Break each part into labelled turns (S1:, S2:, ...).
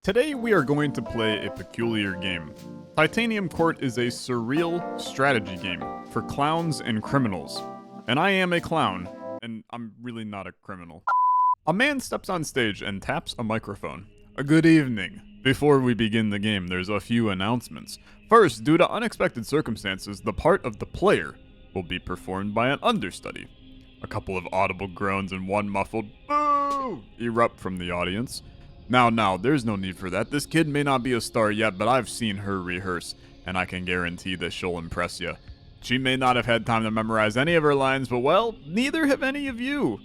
S1: Today we are going to play a peculiar game. Titanium Court is a surreal strategy game for clowns and criminals. And I am a clown, and I'm really not a criminal. A man steps on stage and taps a microphone. A good evening. Before we begin the game, there's a few announcements. First, due to unexpected circumstances, the part of the player will be performed by an understudy. A couple of audible groans and one muffled boo erupt from the audience. Now, there's no need for that. This kid may not be a star yet, but I've seen her rehearse, and I can guarantee that she'll impress you. She may not have had time to memorize any of her lines, but well, neither have any of you.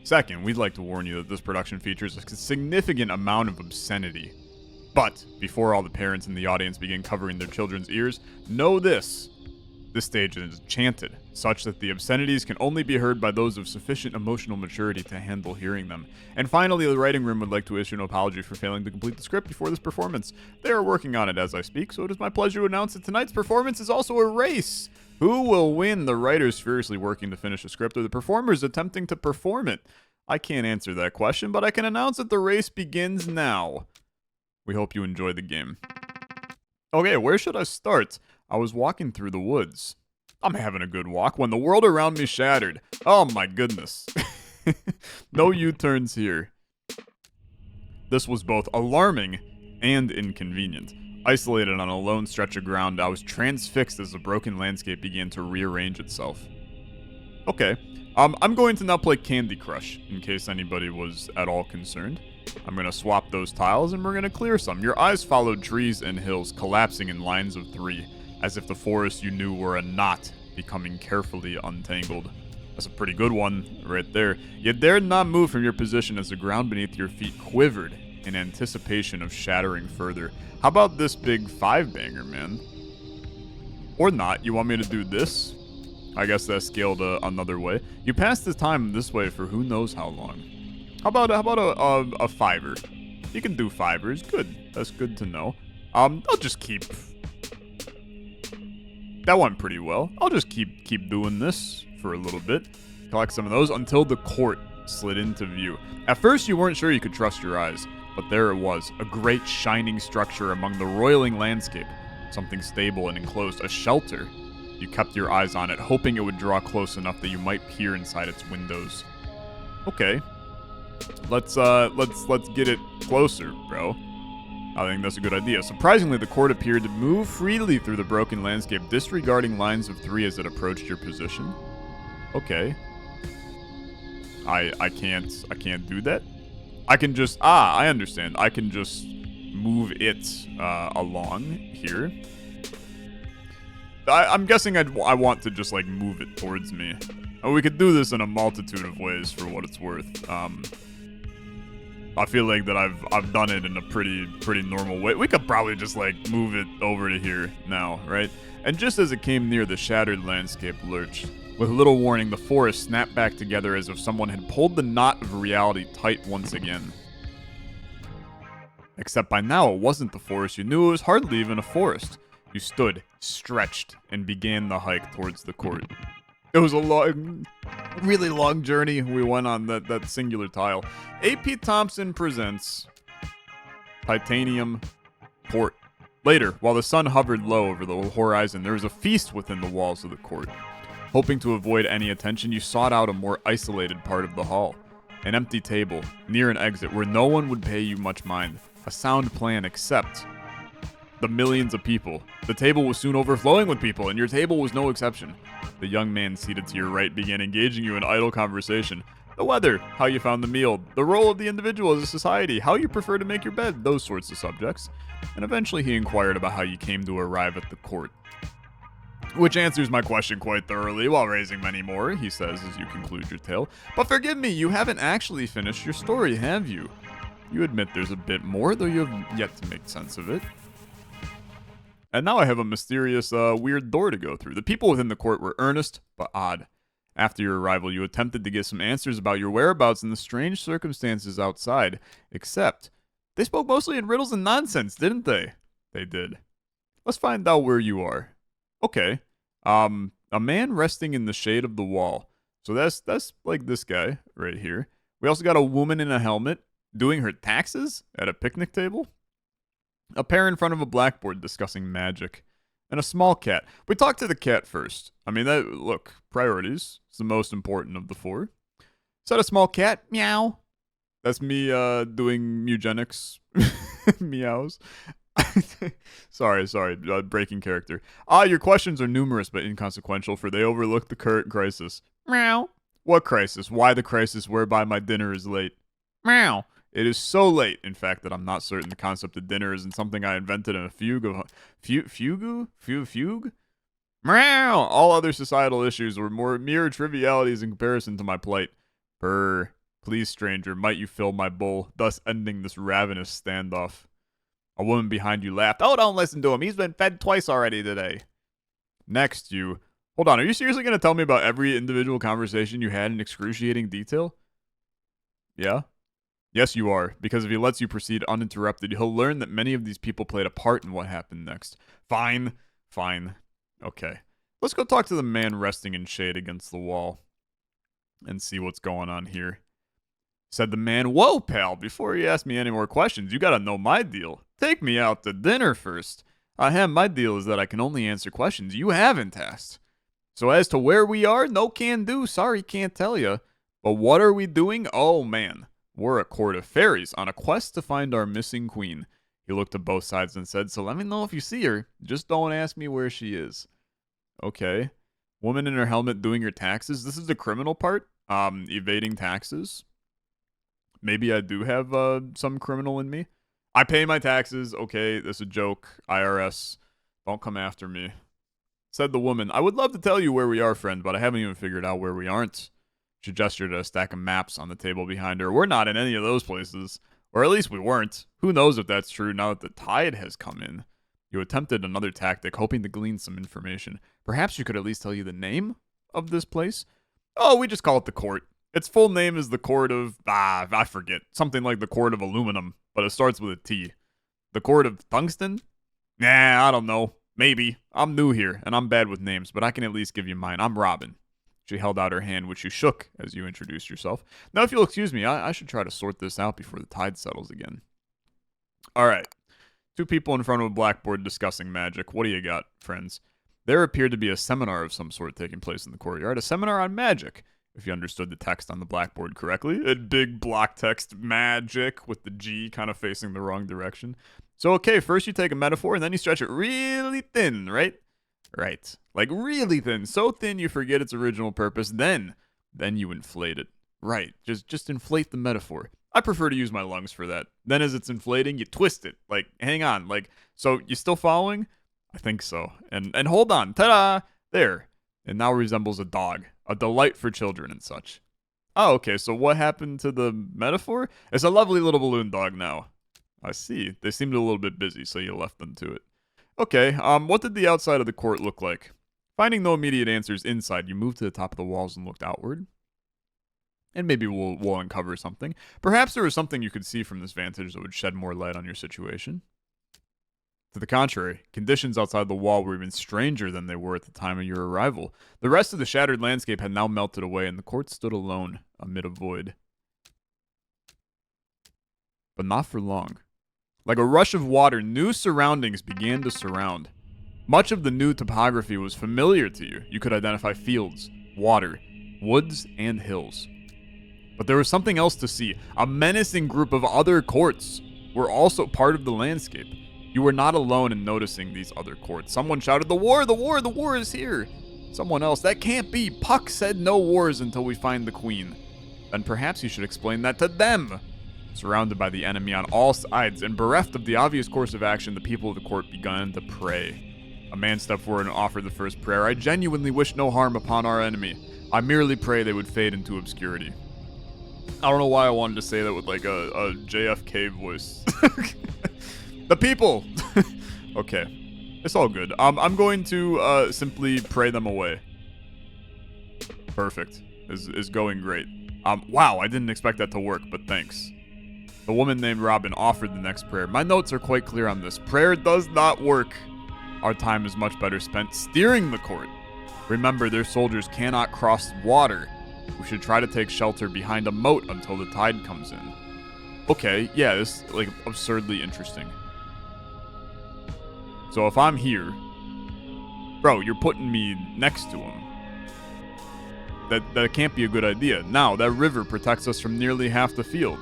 S1: Second, we'd like to warn you that this production features a significant amount of obscenity. But, before all the parents in the audience begin covering their children's ears, know this. This stage is enchanted, such that the obscenities can only be heard by those of sufficient emotional maturity to handle hearing them. And finally, the writing room would like to issue an apology for failing to complete the script before this performance. They are working on it as I speak, so it is my pleasure to announce that tonight's performance is also a race. Who will win, the writers furiously working to finish a script or the performers attempting to perform it? I can't answer that question, but I can announce that the race begins now. We hope you enjoy the game. Okay, where should I start? I was walking through the woods. I'm having a good walk when the world around me shattered. Oh my goodness. No U-turns here. This was both alarming and inconvenient. Isolated on a lone stretch of ground, I was transfixed as the broken landscape began to rearrange itself. Okay, I'm going to now play Candy Crush, in case anybody was at all concerned. I'm going to swap those tiles and we're going to clear some. Your eyes followed trees and hills collapsing in lines of three, as if the forest you knew were a knot becoming carefully untangled. That's a pretty good one right there. You dared not move from your position as the ground beneath your feet quivered in anticipation of shattering further. How about this big five-banger, man? Or not. You want me to do this? I guess that scaled another way. You passed the time this way for who knows how long. How about a fiver? You can do fivers. Good. That's good to know. I'll just keep... That went pretty well. I'll just keep doing this for a little bit. Collect some of those until the court slid into view. At first, you weren't sure you could trust your eyes, but there it was, a great shining structure among the roiling landscape. Something stable and enclosed, a shelter. You kept your eyes on it, hoping it would draw close enough that you might peer inside its windows. Okay. Let's get it closer, bro. I think that's a good idea. Surprisingly, the court appeared to move freely through the broken landscape, disregarding lines of three as it approached your position. Okay. I can't do that. I can just I understand. I can just move it along here. I'm guessing I want to just like move it towards me. We could do this in a multitude of ways for what it's worth. I feel like that I've done it in a pretty normal way. We could probably just like move it over to here now, right? And just as it came near, the shattered landscape lurched. With little warning, the forest snapped back together as if someone had pulled the knot of reality tight once again. Except by now, it wasn't the forest you knew. It was hardly even a forest. You stood, stretched, and began the hike towards the court. It was a really long journey we went on that singular tile. A.P. Thompson presents Titanium Court. Later, while the sun hovered low over the horizon, there was a feast within the walls of the court. Hoping to avoid any attention, you sought out a more isolated part of the hall. An empty table, near an exit where no one would pay you much mind. A sound plan except the millions of people. The table was soon overflowing with people, and your table was no exception. The young man seated to your right began engaging you in idle conversation. The weather, how you found the meal, the role of the individual as a society, how you prefer to make your bed, those sorts of subjects. And eventually he inquired about how you came to arrive at the court. Which answers my question quite thoroughly while raising many more, he says as you conclude your tale. But forgive me, you haven't actually finished your story, have you? You admit there's a bit more, though you have yet to make sense of it. And now I have a mysterious, weird door to go through. The people within the court were earnest, but odd. After your arrival, you attempted to get some answers about your whereabouts and the strange circumstances outside. Except, they spoke mostly in riddles and nonsense, didn't they? They did. Let's find out where you are. Okay. A man resting in the shade of the wall. So that's like this guy right here. We also got a woman in a helmet. doing her taxes at a picnic table. A pair in front of a blackboard discussing magic. And a small cat. We talked to the cat first. I mean, look, priorities. It's the most important of the four. Is that a small cat? Meow. That's me doing eugenics meows. sorry, breaking character. Your questions are numerous but inconsequential, for they overlook the current crisis. Meow. What crisis? Why the crisis whereby my dinner is late? Meow. It is so late, in fact, that I'm not certain the concept of dinner isn't something I invented in a fugue of... Fugue? Meow! All other societal issues were mere trivialities in comparison to my plight. Brr. Please, stranger, might you fill my bowl, thus ending this ravenous standoff. A woman behind you laughed. Oh, don't listen to him. He's been fed twice already today. Next, you... Hold on, are you seriously going to tell me about every individual conversation you had in excruciating detail? Yeah? Yes, you are, because if he lets you proceed uninterrupted, he'll learn that many of these people played a part in what happened next. Fine. Okay. Let's go talk to the man resting in shade against the wall and see what's going on here. Said the man, whoa, pal, before you ask me any more questions, you gotta know my deal. Take me out to dinner first. My deal is that I can only answer questions you haven't asked. So as to where we are, no can do, sorry, can't tell you. But what are we doing? Oh, man. We're a court of fairies on a quest to find our missing queen. He looked to both sides and said, so let me know if you see her. Just don't ask me where she is. Okay. Woman in her helmet doing her taxes. This is the criminal part. Evading taxes. Maybe I do have some criminal in me. I pay my taxes. Okay, that's a joke. IRS. Don't come after me. Said the woman, I would love to tell you where we are, friend, but I haven't even figured out where we aren't. She gestured at a stack of maps on the table behind her. We're not in any of those places. Or at least we weren't. Who knows if that's true now that the tide has come in. You attempted another tactic, hoping to glean some information. Perhaps you could at least tell you the name of this place? Oh, we just call it the court. Its full name is the Court of... I forget. Something like the Court of Aluminum, but it starts with a T. The Court of Tungsten? Nah, I don't know. Maybe. I'm new here, and I'm bad with names, but I can at least give you mine. I'm Robin. She held out her hand, which you shook as you introduced yourself. Now, if you'll excuse me, I should try to sort this out before the tide settles again. All right. Two people in front of a blackboard discussing magic. What do you got, friends? There appeared to be a seminar of some sort taking place in the courtyard. A seminar on magic, if you understood the text on the blackboard correctly. In big block text, magic, with the G kind of facing the wrong direction. So, okay, first you take a metaphor, and then you stretch it really thin, right? Right. Like really thin. So thin you forget its original purpose. Then you inflate it. Right. Just inflate the metaphor. I prefer to use my lungs for that. Then as it's inflating, you twist it. Like, hang on. Like, so you still following? I think so. And hold on. Ta-da! There. It now resembles a dog. A delight for children and such. Oh, okay. So what happened to the metaphor? It's a lovely little balloon dog now. I see. They seemed a little bit busy, so you left them to it. Okay, what did the outside of the court look like? Finding no immediate answers inside, you moved to the top of the walls and looked outward. And maybe we'll uncover something. Perhaps there was something you could see from this vantage that would shed more light on your situation. To the contrary, conditions outside the wall were even stranger than they were at the time of your arrival. The rest of the shattered landscape had now melted away, and the court stood alone amid a void. But not for long. Like a rush of water, new surroundings began to surround. Much of the new topography was familiar to you. You could identify fields, water, woods, and hills. But there was something else to see. A menacing group of other courts were also part of the landscape. You were not alone in noticing these other courts. Someone shouted, the war is here! Someone else, that can't be. Puck said no wars until we find the queen. Then perhaps you should explain that to them. Surrounded by the enemy on all sides and bereft of the obvious course of action, the people of the court began to pray. A man stepped forward and offered the first prayer. I genuinely wish no harm upon our enemy. I merely pray they would fade into obscurity. I don't know why I wanted to say that with like a JFK voice. The people! Okay. It's all good. I'm going to simply pray them away. Perfect. Is going great. Wow, I didn't expect that to work, but thanks. The woman named Robin offered the next prayer. My notes are quite clear on this. Prayer does not work. Our time is much better spent steering the court. Remember, their soldiers cannot cross water. We should try to take shelter behind a moat until the tide comes in. Okay, yeah, this is, like, absurdly interesting. So if I'm here... Bro, you're putting me next to him. That can't be a good idea. Now, that river protects us from nearly half the field.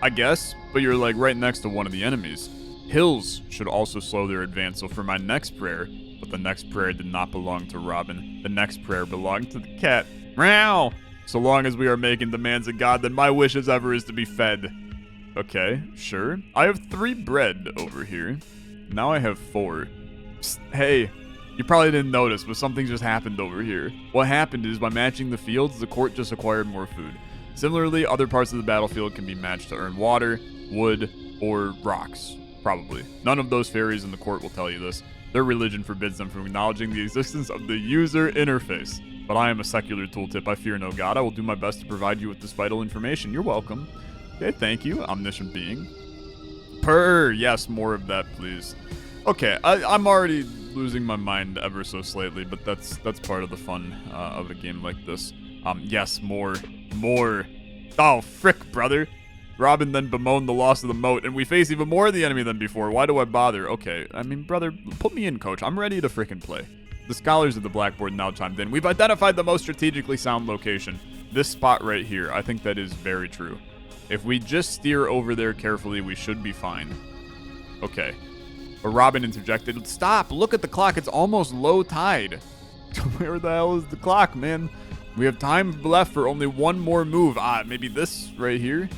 S1: I guess, but you're, like, right next to one of the enemies. Hills should also slow their advance, so for my next prayer... But the next prayer did not belong to Robin. The next prayer belonged to the cat. Meow! So long as we are making demands of God, then my wish as ever is to be fed. Okay, sure. I have 3 bread over here. Now I have 4. Psst, hey, you probably didn't notice, but something just happened over here. What happened is, by matching the fields, the court just acquired more food. Similarly, other parts of the battlefield can be matched to earn water, wood, or rocks. Probably. None of those fairies in the court will tell you this. Their religion forbids them from acknowledging the existence of the user interface. But I am a secular tooltip. I fear no god. I will do my best to provide you with this vital information. You're welcome. Okay, thank you, omniscient being. Purr. Yes, more of that, please. Okay, I'm already losing my mind ever so slightly, but that's part of the fun of a game like this. Yes, more. Oh, frick, brother. Robin then bemoaned the loss of the moat, and we face even more of the enemy than before. Why do I bother? Okay, I mean, brother, put me in, coach. I'm ready to frickin' play. The scholars at the blackboard now chimed in. We've identified the most strategically sound location. This spot right here. I think that is very true. If we just steer over there carefully, we should be fine. Okay. But Robin interjected. Stop! Look at the clock. It's almost low tide. Where the hell is the clock, man? We have time left for only one more move. Maybe this right here?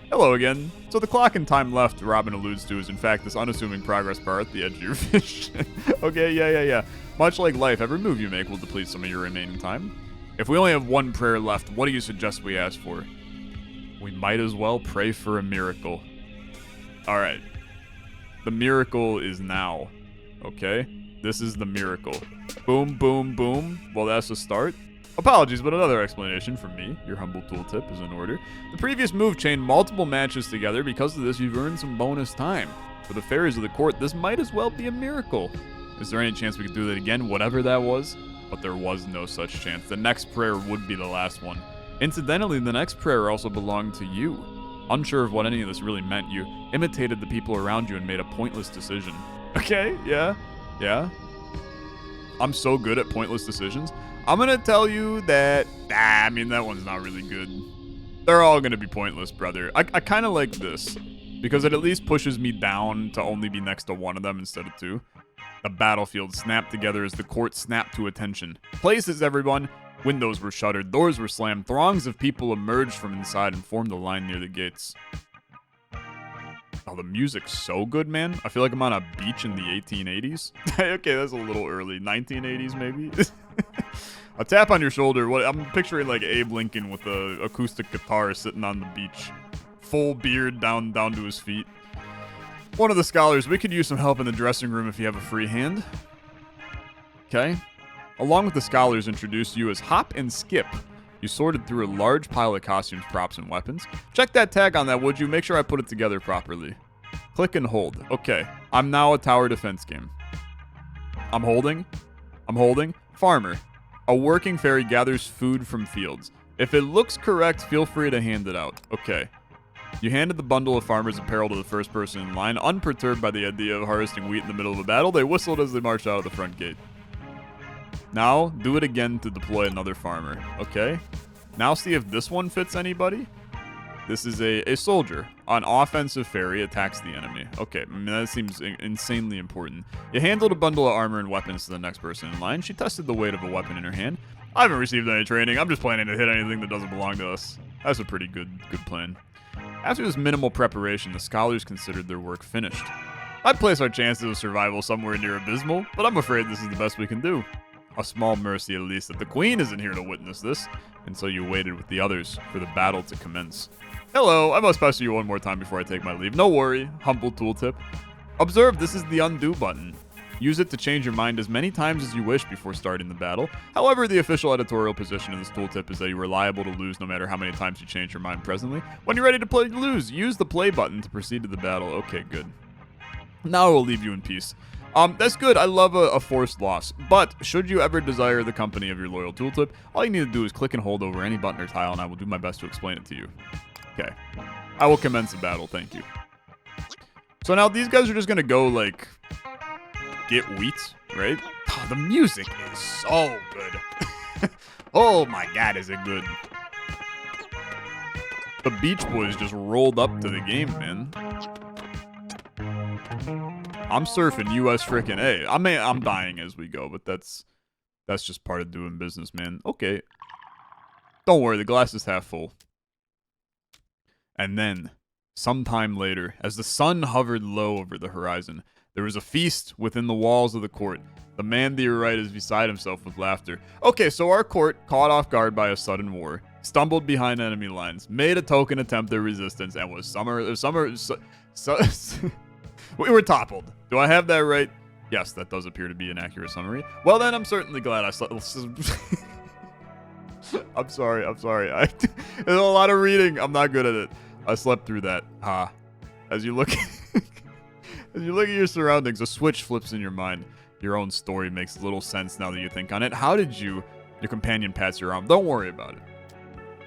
S1: Hello again. So the clock and time left Robin alludes to is in fact this unassuming progress bar at the edge of your vision. Okay, yeah. Much like life, every move you make will deplete some of your remaining time. If we only have one prayer left, what do you suggest we ask for? We might as well pray for a miracle. Alright. The miracle is now. Okay? This is the miracle. Boom, boom, boom. Well, that's a start. Apologies, but another explanation from me, your humble tooltip, is in order. The previous move chained multiple matches together. Because of this, you've earned some bonus time. For the fairies of the court, this might as well be a miracle. Is there any chance we could do that again, whatever that was? But there was no such chance. The next prayer would be the last one. Incidentally, the next prayer also belonged to you. Unsure of what any of this really meant, you imitated the people around you and made a pointless decision. Okay, yeah. I'm so good at pointless decisions. I'm gonna tell you that, I mean, that one's not really good. They're all gonna be pointless, brother. I kind of like this, because it at least pushes me down to only be next to one of them instead of 2. The battlefield snapped together as the court snapped to attention. Places, everyone. Windows were shuttered, doors were slammed, throngs of people emerged from inside and formed a line near the gates. Oh, the music's so good, man. I feel like I'm on a beach in the 1880s. Okay, that's a little early. 1980s, maybe? A tap on your shoulder. What I'm picturing like Abe Lincoln with a acoustic guitar sitting on the beach. Full beard down to his feet. One of the scholars, we could use some help in the dressing room if you have a free hand. Okay. Along with the scholars introduced you as Hop and Skip. You sorted through a large pile of costumes, props, and weapons. Check that tag on that, would you? Make sure I put it together properly. Click and hold. Okay. I'm now a tower defense game. I'm holding. Farmer. A working fairy gathers food from fields. If it looks correct, feel free to hand it out. Okay. You handed the bundle of farmer's apparel to the first person in line. Unperturbed by the idea of harvesting wheat in the middle of a battle, they whistled as they marched out of the front gate. Now, do it again to deploy another farmer. Okay. Now see if this one fits anybody. This is a soldier. An offensive fairy attacks the enemy. Okay, I mean, that seems insanely important. You handled a bundle of armor and weapons to the next person in line. She tested the weight of a weapon in her hand. I haven't received any training. I'm just planning to hit anything that doesn't belong to us. That's a pretty good plan. After this minimal preparation, the scholars considered their work finished. I'd place our chances of survival somewhere near abysmal, but I'm afraid this is the best we can do. A small mercy at least that the queen isn't here to witness this, and so you waited with the others for the battle to commence. Hello, I must pester you one more time before I take my leave. No worry, humble tooltip. Observe, this is the undo button. Use it to change your mind as many times as you wish before starting the battle. However, the official editorial position of this tooltip is that you are liable to lose no matter how many times you change your mind presently. When you're ready to lose, use the play button to proceed to the battle. Okay, good. Now I will leave you in peace. That's good. I love a forced loss. But should you ever desire the company of your loyal tooltip, all you need to do is click and hold over any button or tile, and I will do my best to explain it to you. Okay. I will commence the battle, thank you. So now these guys are just gonna go, like, get wheat, right? Oh, the music is so good. Oh my god, is it good. The Beach Boys just rolled up to the game, man. I'm surfing US frickin' A. I'm dying as we go, but that's just part of doing business, man. Okay. Don't worry, the glass is half full. And then, sometime later, as the sun hovered low over the horizon, there was a feast within the walls of the court. The man to your right is beside himself with laughter. Okay, so our court, caught off guard by a sudden war, stumbled behind enemy lines, made a token attempt at resistance, and was we were toppled. Do I have that right? Yes, that does appear to be an accurate summary. Well then, I'm certainly glad I slept. I'm sorry. There's a lot of reading. I'm not good at it. I slept through that. As you look as you look at your surroundings, a switch flips in your mind. Your own story makes little sense now that you think on it. How did your companion pats your arm? Don't worry about it.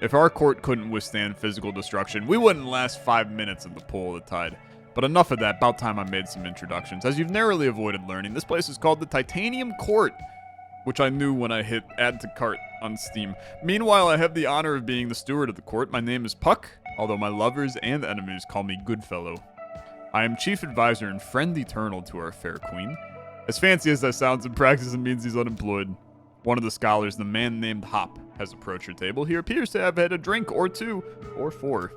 S1: If our court couldn't withstand physical destruction, we wouldn't last 5 minutes in the pull of the tide. But enough of that, about time I made some introductions. As you've narrowly avoided learning, this place is called the Titanium Court, which I knew when I hit add to cart on Steam. Meanwhile, I have the honor of being the steward of the court. My name is Puck, although my lovers and enemies call me Goodfellow. I am chief advisor and friend eternal to our fair queen. As fancy as that sounds, in practice it means he's unemployed. One of the scholars, the man named Hop, has approached your table. He appears to have had a drink or two, or four.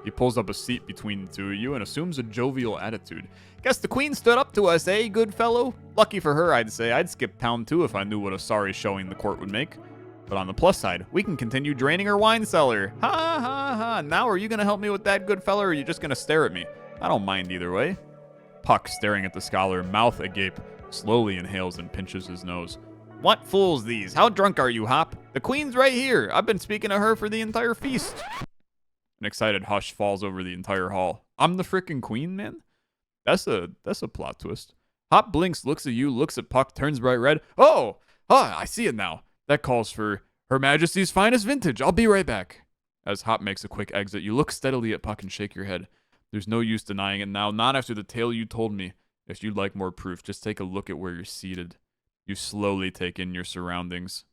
S1: He pulls up a seat between the two of you and assumes a jovial attitude. Guess the queen stood up to us, eh, good fellow? Lucky for her, I'd say. I'd skip town too if I knew what a sorry showing the court would make. But on the plus side, we can continue draining her wine cellar. Ha ha ha. Now are you going to help me with that, good fellow, or are you just going to stare at me? I don't mind either way. Puck, staring at the scholar, mouth agape, slowly inhales and pinches his nose. What fools these? How drunk are you, Hop? The queen's right here. I've been speaking to her for the entire feast. An excited hush falls over the entire hall. I'm the frickin' queen, man? That's a plot twist. Hop blinks, looks at you, looks at Puck, turns bright red. Oh, I see it now. That calls for Her Majesty's finest vintage. I'll be right back. As Hop makes a quick exit, you look steadily at Puck and shake your head. There's no use denying it now, not after the tale you told me. If you'd like more proof, just take a look at where you're seated. You slowly take in your surroundings.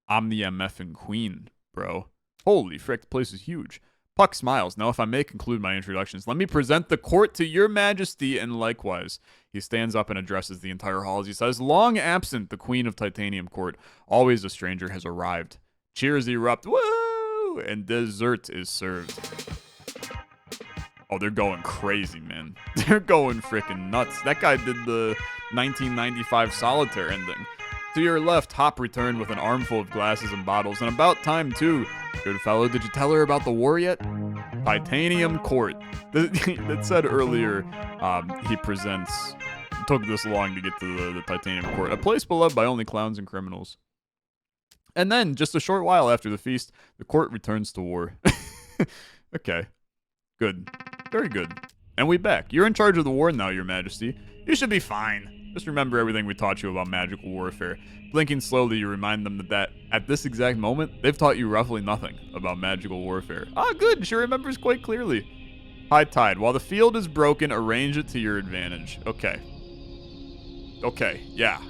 S1: I'm the MFing queen, bro. Holy frick, the place is huge. Puck smiles. Now, if I may conclude my introductions, let me present the court to your majesty, and likewise. He stands up and addresses the entire hall as he says, long absent, the queen of Titanium Court. Always a stranger has arrived. Cheers erupt. Woo! And dessert is served. Oh, they're going crazy, man. They're going freaking nuts. That guy did the 1995 solitaire ending. To your left, Hop returned with an armful of glasses and bottles, and about time, too. Good fellow, did you tell her about the war yet? Titanium Court. That said earlier, he presents... Took this long to get to the Titanium Court. A place beloved by only clowns and criminals. And then, just a short while after the feast, the court returns to war. Okay. Good. Very good. And we back. You're in charge of the war now, your majesty. You should be fine. Just remember everything we taught you about magical warfare. Blinking slowly, you remind them that at this exact moment, they've taught you roughly nothing about magical warfare. Ah, good. She remembers quite clearly. High tide. While the field is broken, arrange it to your advantage. Okay. Okay. Yeah.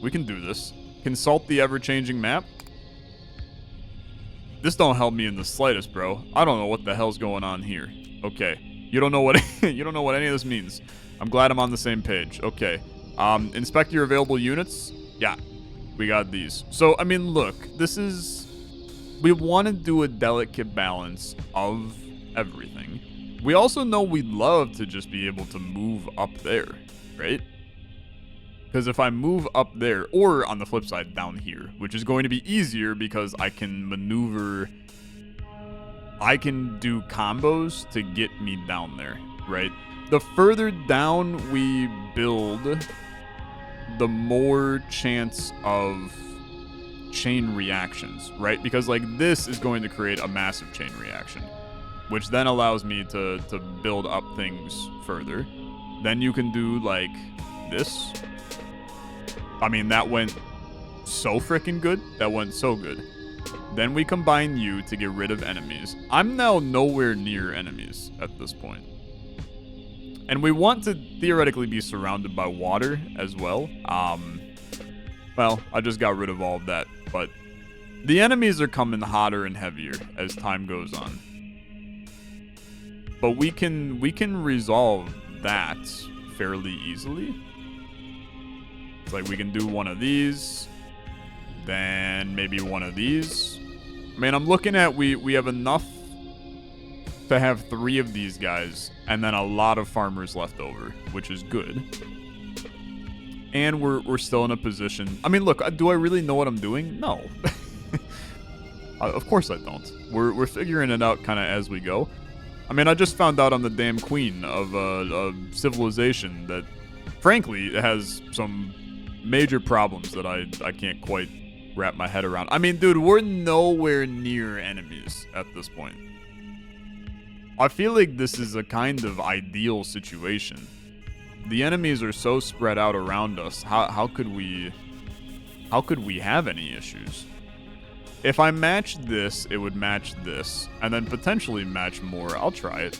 S1: We can do this. Consult the ever-changing map. This don't help me in the slightest, bro. I don't know what the hell's going on here. Okay. You don't know what any of this means. I'm glad I'm on the same page. Okay. Inspect your available units. Yeah, we got these. So, I mean, look, we want to do a delicate balance of everything. We also know we'd love to just be able to move up there, right? Because if I move up there, or on the flip side, down here, which is going to be easier because I can maneuver, I can do combos to get me down there, right? The further down we build, the more chance of chain reactions, right? Because like this is going to create a massive chain reaction, which then allows me to build up things further. Then you can do like this. I mean, that went so freaking good. That went so good. Then we combine you to get rid of enemies. I'm now nowhere near enemies at this point. And we want to theoretically be surrounded by water as well. Well, I just got rid of all of that. But the enemies are coming hotter and heavier as time goes on. But we can resolve that fairly easily. It's like we can do one of these. Then maybe one of these. I mean, I'm looking at we have enough to have 3 of these guys and then a lot of farmers left over, which is good. And we're still in a position. I mean, look, do I really know what I'm doing? No. Of course I don't. We're figuring it out kind of as we go. I mean, I just found out I'm the damn queen of a civilization that, frankly, has some major problems that I can't quite wrap my head around. I mean, dude, we're nowhere near enemies at this point. I feel like this is a kind of ideal situation. The enemies are so spread out around us. How could we have any issues? If I matched this, it would match this, and then potentially match more. I'll try it.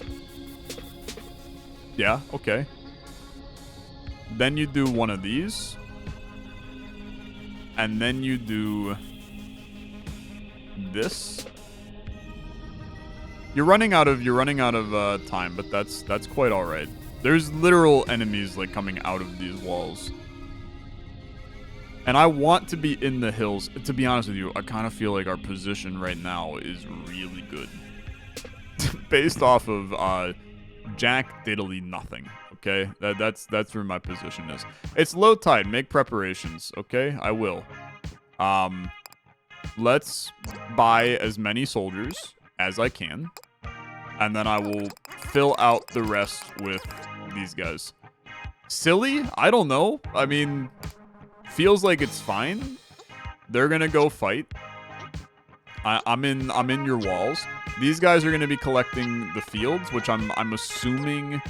S1: Yeah, okay. Then you do one of these. And then you do this. You're running out of time, but that's quite all right. There's literal enemies like coming out of these walls. And I want to be in the hills. To be honest with you, I kind of feel like our position right now is really good. Based off of jack diddly nothing. Okay, that's where my position is. It's low tide. Make preparations. Okay, I will. Let's buy as many soldiers as I can, and then I will fill out the rest with these guys. Silly? I don't know. I mean, feels like it's fine. They're gonna go fight. I'm in your walls. These guys are gonna be collecting the fields, which I'm assuming.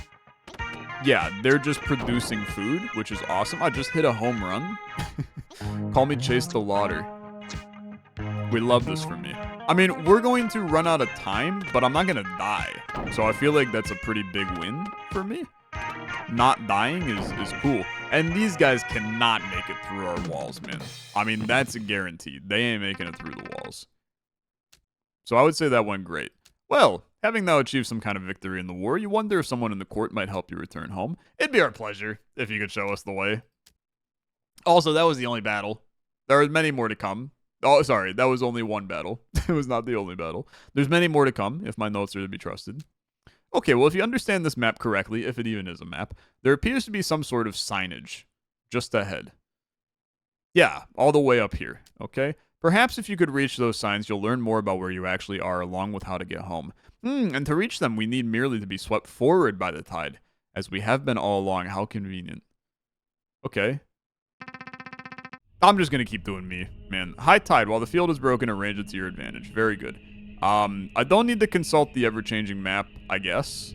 S1: Yeah, they're just producing food, which is awesome. I just hit a home run. Call me Chase the Lauder. We love this for me. I mean, we're going to run out of time, but I'm not going to die. So I feel like that's a pretty big win for me. Not dying is cool. And these guys cannot make it through our walls, man. I mean, that's a guarantee. They ain't making it through the walls. So I would say that went great. Well, having now achieved some kind of victory in the war, you wonder if someone in the court might help you return home. It'd be our pleasure if you could show us the way. Also, that was the only battle. There are many more to come. Oh, sorry, that was only one battle. It was not the only battle. There's many more to come, if my notes are to be trusted. Okay, well, if you understand this map correctly, if it even is a map, there appears to be some sort of signage just ahead. Yeah, all the way up here, okay? Perhaps if you could reach those signs, you'll learn more about where you actually are, along with how to get home. And to reach them, we need merely to be swept forward by the tide, as we have been all along. How convenient. Okay. I'm just going to keep doing me, man. High tide. While the field is broken, arrange it to your advantage. Very good. I don't need to consult the ever-changing map, I guess.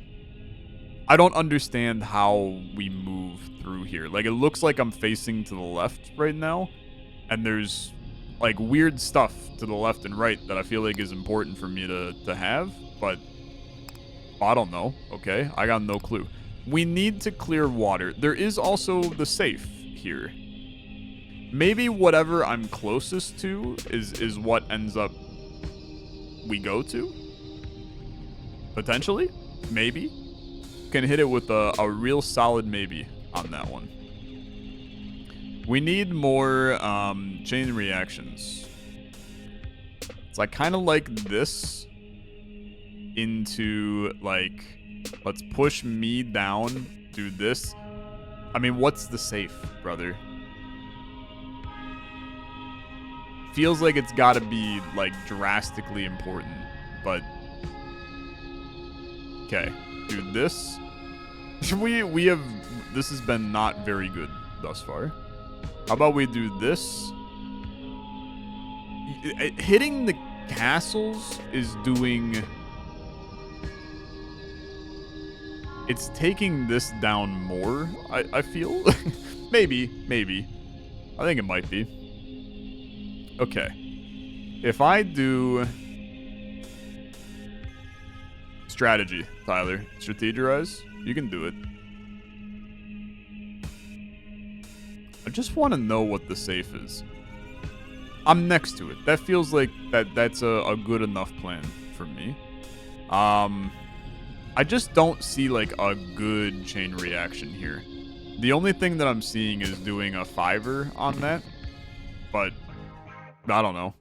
S1: I don't understand how we move through here. Like, it looks like I'm facing to the left right now, and there's like weird stuff to the left and right that I feel like is important for me to have, but I don't know. Okay, I got no clue. We need to clear water. There is also the safe here. Maybe whatever I'm closest to is what ends up we go to. Potentially, maybe. Can hit it with a real solid maybe on that one. We need more chain reactions. So I kind of like this into, like, let's push me down, do this. I mean, what's the safe, brother? Feels like it's got to be, like, drastically important, but okay, do this. We have, this has been not very good thus far. How about we do this? Hitting the castles is doing... It's taking this down more, I feel. Maybe. I think it might be. Okay. If I do strategy, Tyler, strategize, you can do it. I just want to know what the safe is. I'm next to it. That feels like that's a good enough plan for me. I just don't see like a good chain reaction here. The only thing that I'm seeing is doing a 5er on that, but I don't know.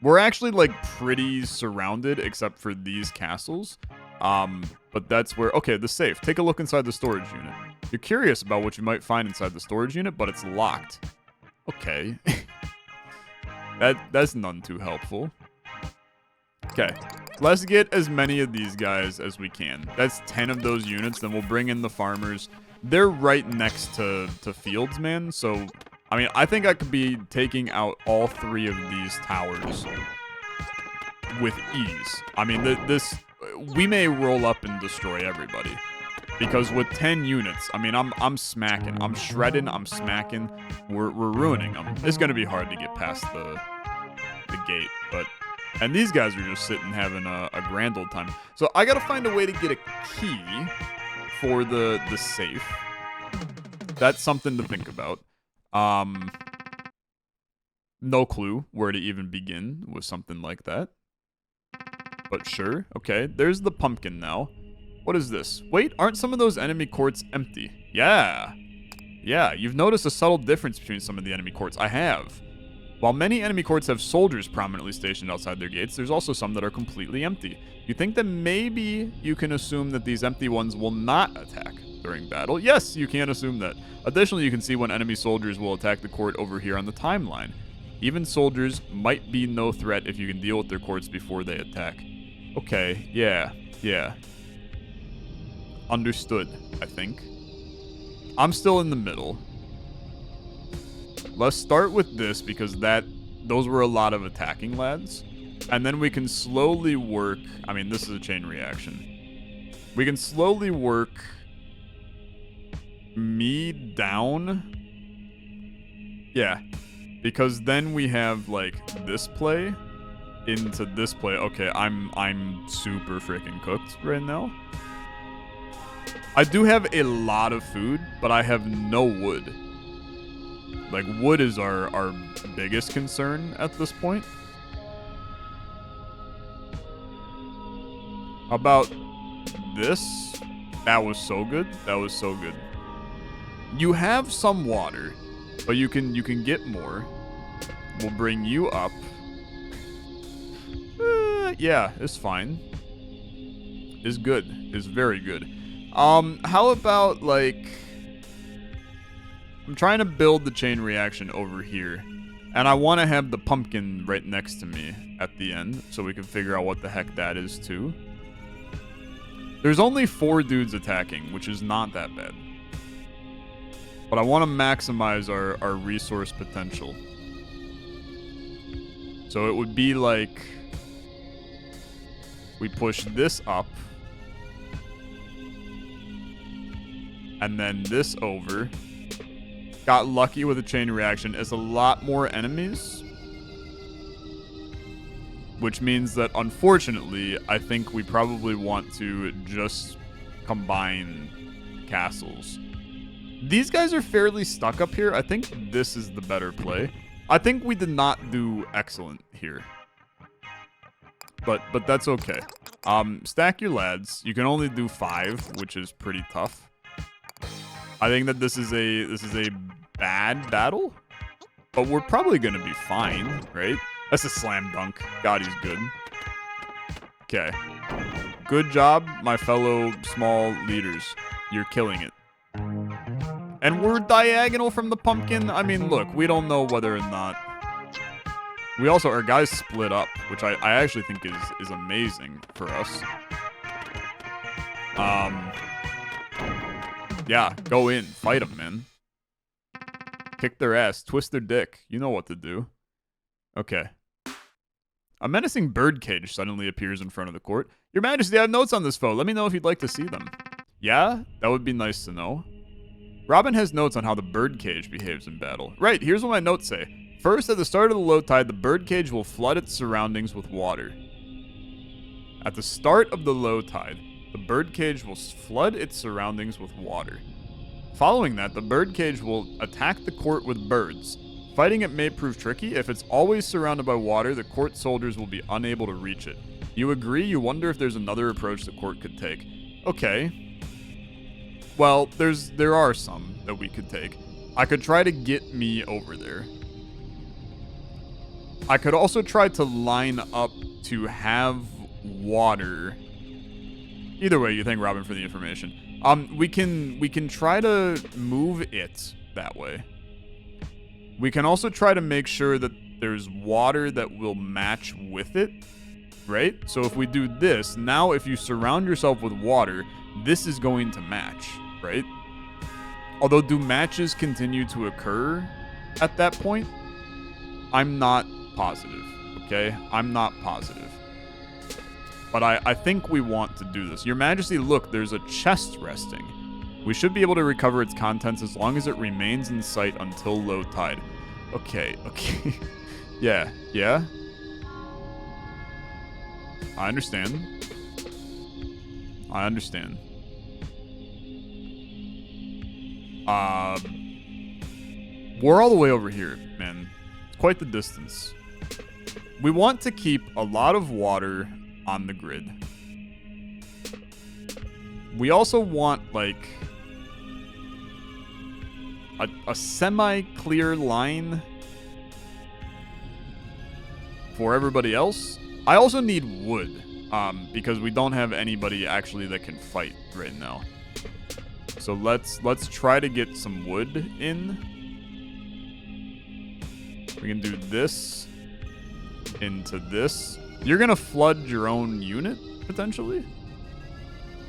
S1: We're actually like pretty surrounded except for these castles. But that's where, okay, the safe. Take a look inside the storage unit. You're curious about what you might find inside the storage unit, but it's locked. Okay. That's none too helpful. Okay. Let's get as many of these guys as we can. That's 10 of those units. Then we'll bring in the farmers. They're right next to fields, man. So, I mean, I think I could be taking out all 3 of these towers with ease. I mean, we may roll up and destroy everybody. Because with 10 units, I mean, I'm smacking. I'm shredding. I'm smacking. We're ruining them. It's going to be hard to get past the gate, but... And these guys are just sitting having a grand old time. So I got to find a way to get a key for the safe. That's something to think about. No clue where to even begin with something like that. But sure. Okay, there's the pumpkin now. What is this? Wait, aren't some of those enemy courts empty? Yeah. Yeah, you've noticed a subtle difference between some of the enemy courts. I have. While many enemy courts have soldiers prominently stationed outside their gates, there's also some that are completely empty. You think that maybe you can assume that these empty ones will not attack during battle? Yes, you can assume that. Additionally, you can see when enemy soldiers will attack the court over here on the timeline. Even soldiers might be no threat if you can deal with their courts before they attack. Okay, yeah. Understood, I think. I'm still in the middle. Let's start with this because those were a lot of attacking lads. And then we can slowly work... I mean, this is a chain reaction. We can slowly work me down. Yeah. Because then we have, like, this play into this play. Okay, I'm super freaking cooked right now. I do have a lot of food, but I have no wood. Like, wood is our biggest concern at this point. How about this? That was so good. That was so good. You have some water, but you can get more. We'll bring you up. Yeah, it's fine. It's good. It's very good. How about, like... I'm trying to build the chain reaction over here. And I want to have the pumpkin right next to me at the end, so we can figure out what the heck that is, too. There's only 4 dudes attacking, which is not that bad. But I want to maximize our resource potential. So it would be like... we push this up. And then this over. Got lucky with a chain reaction. It's a lot more enemies. Which means that, unfortunately, I think we probably want to just combine castles. These guys are fairly stuck up here. I think this is the better play. I think we did not do excellent here. But that's okay. Stack your lads. You can only do 5, which is pretty tough. I think that this is a bad battle, but we're probably gonna be fine, right? That's a slam dunk. God, he's good. Okay. Good job, my fellow small leaders. You're killing it. And we're diagonal from the pumpkin. I mean, look, we don't know whether or not... We also, our guys split up, which I actually think is amazing for us. Yeah, go in. Fight them, man. Kick their ass. Twist their dick. You know what to do. Okay. A menacing birdcage suddenly appears in front of the court. Your Majesty, I have notes on this foe. Let me know if you'd like to see them. Yeah? That would be nice to know. Robin has notes on how the birdcage behaves in battle. Right, here's what my notes say. First, at the start of the low tide, the birdcage will flood its surroundings with water. At the start of the low tide, the birdcage will flood its surroundings with water. Following that, the birdcage will attack the court with birds. Fighting it may prove tricky. If it's always surrounded by water, the court soldiers will be unable to reach it. You agree? You wonder if there's another approach the court could take. Okay. Well, there are some that we could take. I could try to get me over there. I could also try to line up to have water. Either way, you thank Robin for the information. We can try to move it that way. We can also try to make sure that there's water that will match with it, right? So if we do this, now if you surround yourself with water, this is going to match, right? Although, do matches continue to occur at that point? I'm not positive, okay? I'm not positive. But I think we want to do this. Your Majesty, look, there's a chest resting. We should be able to recover its contents as long as it remains in sight until low tide. Okay. Yeah. I understand. We're all the way over here, man. It's quite the distance. We want to keep a lot of water on the grid. We also want, like, a semi-clear line for everybody else. I also need wood, because we don't have anybody actually that can fight right now. So let's try to get some wood in. We can do this into this. You're gonna flood your own unit, potentially?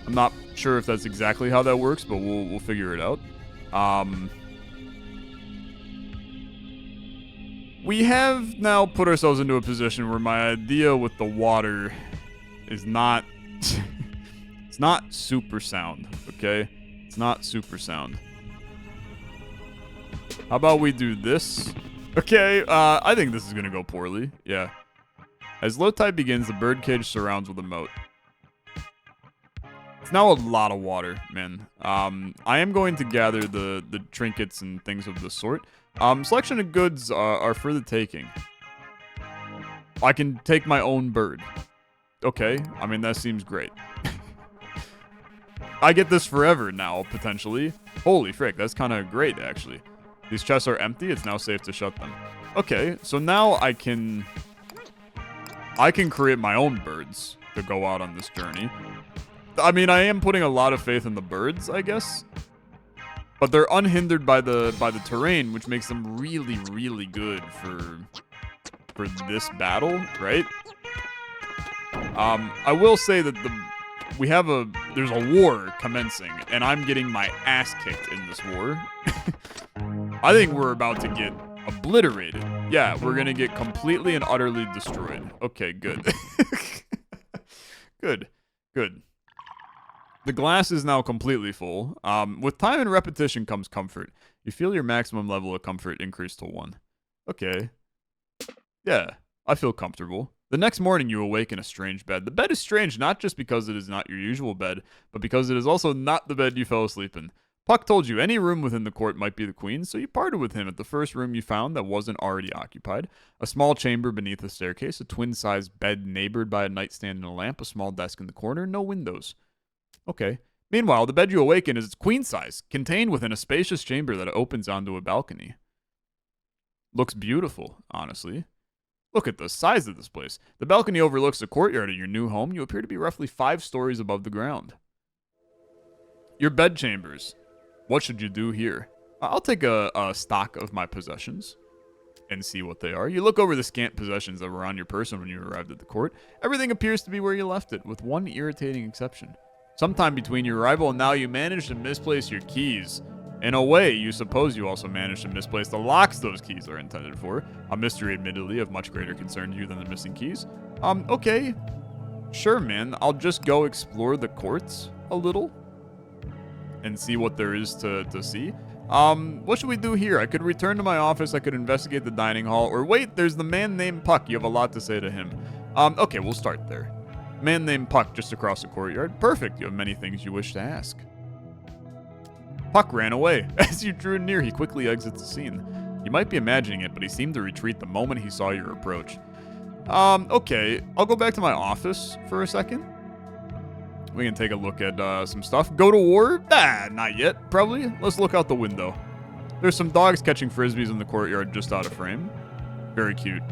S1: I'm not sure if that's exactly how that works, but we'll figure it out. We have now put ourselves into a position where my idea with the water is not... it's not super sound, okay? It's not super sound. How about we do this? Okay, I think this is gonna go poorly. Yeah. As low tide begins, the birdcage surrounds with a moat. It's now a lot of water, man. I am going to gather the trinkets and things of the sort. Selection of goods are for the taking. I can take my own bird. Okay, I mean, that seems great. I get this forever now, potentially. Holy frick, that's kind of great, actually. These chests are empty. It's now safe to shut them. Okay, so now I can create my own birds to go out on this journey. I mean, I am putting a lot of faith in the birds, I guess. But they're unhindered by the terrain, which makes them really, really good for this battle, right? I will say that there's a war commencing, and I'm getting my ass kicked in this war. I think we're about to get obliterated. Yeah, we're gonna get completely and utterly destroyed. Okay, good. Good. The glass is now completely full. With time and repetition comes comfort. You feel your maximum level of comfort increase to 1. Okay. Yeah, I feel comfortable. The next morning, you awake in a strange bed. The bed is strange not just because it is not your usual bed, but because it is also not the bed you fell asleep in. Puck told you any room within the court might be the queen's, so you parted with him at the first room you found that wasn't already occupied. A small chamber beneath the staircase, a twin-sized bed neighbored by a nightstand and a lamp, a small desk in the corner, no windows. Okay. Meanwhile, the bed you awake in is queen size, contained within a spacious chamber that opens onto a balcony. Looks beautiful, honestly. Look at the size of this place. The balcony overlooks the courtyard of your new home. You appear to be roughly 5 stories above the ground. Your bed chambers. What should you do here? I'll take a stock of my possessions and see what they are. You look over the scant possessions that were on your person when you arrived at the court. Everything appears to be where you left it, with one irritating exception. Sometime between your arrival and now, you managed to misplace your keys. In a way, you suppose you also managed to misplace the locks those keys are intended for. A mystery, admittedly, of much greater concern to you than the missing keys. Okay. Sure, man. I'll just go explore the courts a little and see what there is to see. What should we do here? I could return to my office, I could investigate the dining hall, or wait, there's the man named Puck. You have a lot to say to him. Okay, we'll start there. Man named Puck just across the courtyard. Perfect, you have many things you wish to ask. Puck ran away. As you drew near, he quickly exits the scene. You might be imagining it, but he seemed to retreat the moment he saw your approach. Okay, I'll go back to my office for a second. We can take a look at some stuff. Go to war? Not yet, probably. Let's look out the window. There's some dogs catching frisbees in the courtyard just out of frame. Very cute.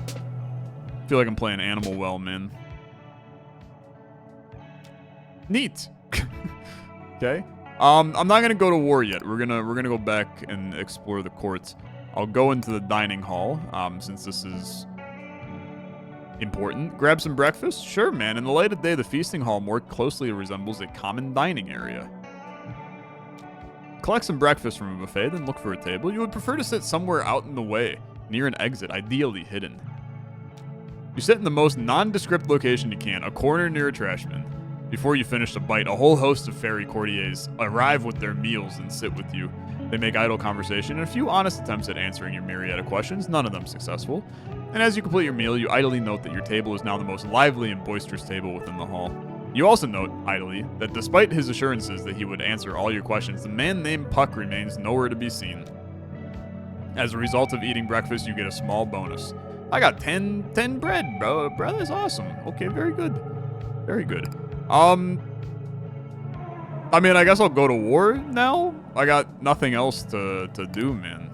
S1: Feel like I'm playing Animal well, man. Neat. Okay. I'm not gonna go to war yet. We're gonna go back and explore the courts. I'll go into the dining hall, since this is important. Grab some breakfast? Sure, man. In the light of day, the feasting hall more closely resembles a common dining area. Collect some breakfast from a buffet, then look for a table. You would prefer to sit somewhere out in the way, near an exit, ideally hidden. You sit in the most nondescript location you can, a corner near a trash bin. Before you finish the bite, a whole host of fairy courtiers arrive with their meals and sit with you. They make idle conversation and a few honest attempts at answering your myriad of questions, none of them successful. And as you complete your meal, you idly note that your table is now the most lively and boisterous table within the hall. You also note, idly, that despite his assurances that he would answer all your questions, the man named Puck remains nowhere to be seen. As a result of eating breakfast, you get a small bonus. I got 10 bread, bro. Bro, that's awesome. Okay, very good. Very good. I mean, I guess I'll go to war now. I got nothing else to do, man.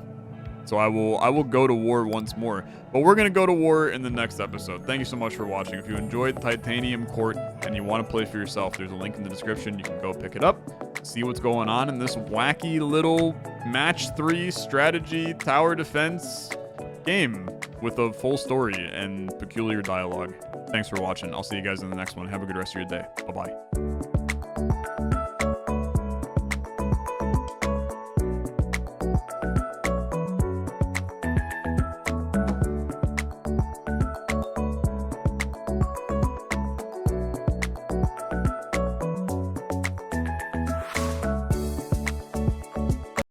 S1: So I will go to war once more. But we're gonna go to war in the next episode. Thank you so much for watching. If you enjoyed Titanium Court and you want to play for yourself, there's a link in the description. You can go pick it up, see what's going on in this wacky little match 3 strategy tower defense game with a full story and peculiar dialogue. Thanks for watching. I'll see you guys in the next one. Have a good rest of your day. Bye-bye.